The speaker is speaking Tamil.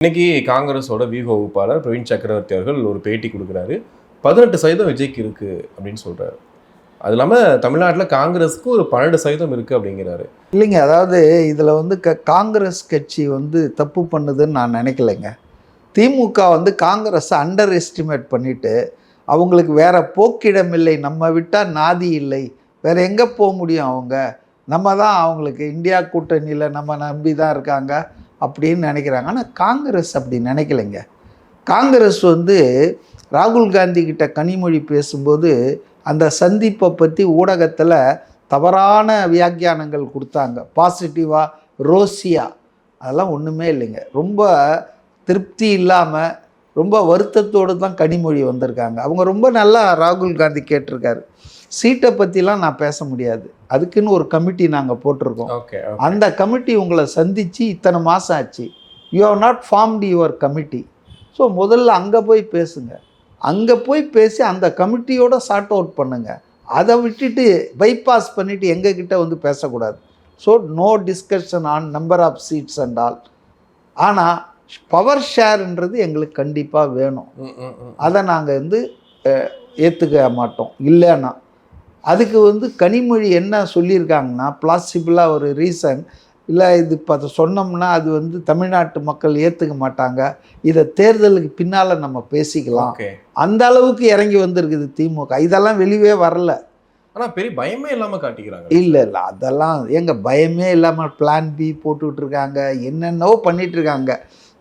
இன்னைக்கு காங்கிரஸோட வியூக வகுப்பாளர் பிரவீன் சக்கரவர்த்தி அவர்கள் ஒரு பேட்டி கொடுக்குறாரு. 18% விஜய்க்கு இருக்கு அப்படின்னு சொல்றாரு. அது இல்லாமல் தமிழ்நாட்டில் காங்கிரஸுக்கு ஒரு 12% இருக்கு அப்படிங்கிறாரு. இல்லைங்க, அதாவது இதில் வந்து காங்கிரஸ் கட்சி வந்து தப்பு பண்ணுதுன்னு நான் நினைக்கலைங்க. திமுக வந்து காங்கிரஸை அண்டர் எஸ்டிமேட் பண்ணிவிட்டு அவங்களுக்கு வேற போக்கிடம் இல்லை, நம்ம விட்டால் நாதி இல்லை, வேறு எங்கே போக முடியும், அவங்க நம்ம தான் அவங்களுக்கு இந்தியா கூட்டணியில் நம்ம நம்பி தான் இருக்காங்க அப்படின்னு நினைக்கிறாங்க. ஆனால் காங்கிரஸ் அப்படி நினைக்கலைங்க. காங்கிரஸ் வந்து ராகுல் காந்தி கிட்ட கனிமொழி பேசும்போது அந்த சந்திப்பை பற்றி ஊடகத்தில் தவறான வியாக்கியானங்கள் கொடுத்தாங்க. பாசிட்டிவாக ரோசியாக அதெல்லாம் ஒன்றுமே இல்லைங்க. ரொம்ப திருப்தி இல்லாமல் ரொம்ப வருத்தத்தோடு தான் கனிமொழி வந்திருக்காங்க. அவங்க ரொம்ப நல்லா ராகுல் காந்தி கேட்டிருக்காரு. சீட்டை பற்றிலாம் நான் பேச முடியாது, அதுக்குன்னு ஒரு கமிட்டி நாங்கள் போட்டிருக்கோம். அந்த கமிட்டி உங்களை சந்தித்து இத்தனை மாதம் ஆச்சு, you have not formed your committee. So முதல்ல அங்கே போய் பேசுங்க, அங்கே போய் பேசி அந்த கமிட்டியோட சார்ட் அவுட் பண்ணுங்கள். அதை விட்டுட்டு பைபாஸ் பண்ணிவிட்டு எங்ககிட்ட வந்து பேசக்கூடாது. So no discussion on number of seats and all. ஆனால் பவர் ஷேர்ன்றது எங்களுக்கு கண்டிப்பாக வேணும். அதை நாங்கள் வந்து ஏற்றுக்க மாட்டோம். இல்லைன்னா அதுக்கு வந்து கனிமொழி என்ன சொல்லியிருக்காங்கன்னா, பிளாசிபிளாக ஒரு ரீசன் இல்லை, இது இப்போ அதை சொன்னோம்னா அது வந்து தமிழ்நாட்டு மக்கள் ஏற்றுக்க மாட்டாங்க, இதை தேர்தலுக்கு பின்னால் நம்ம பேசிக்கலாம், அந்த அளவுக்கு இறங்கி வந்திருக்குது திமுக. இதெல்லாம் வெளியே வரல. ஆனால் பெரிய பயமே இல்லாமல் காட்டிக்கிறாங்க. இல்லை அதெல்லாம் எங்க பயமே இல்லாமல் பிளான் பி போட்டுக்கிட்டு இருக்காங்க, என்னென்னவோ பண்ணிகிட்டு இருக்காங்க.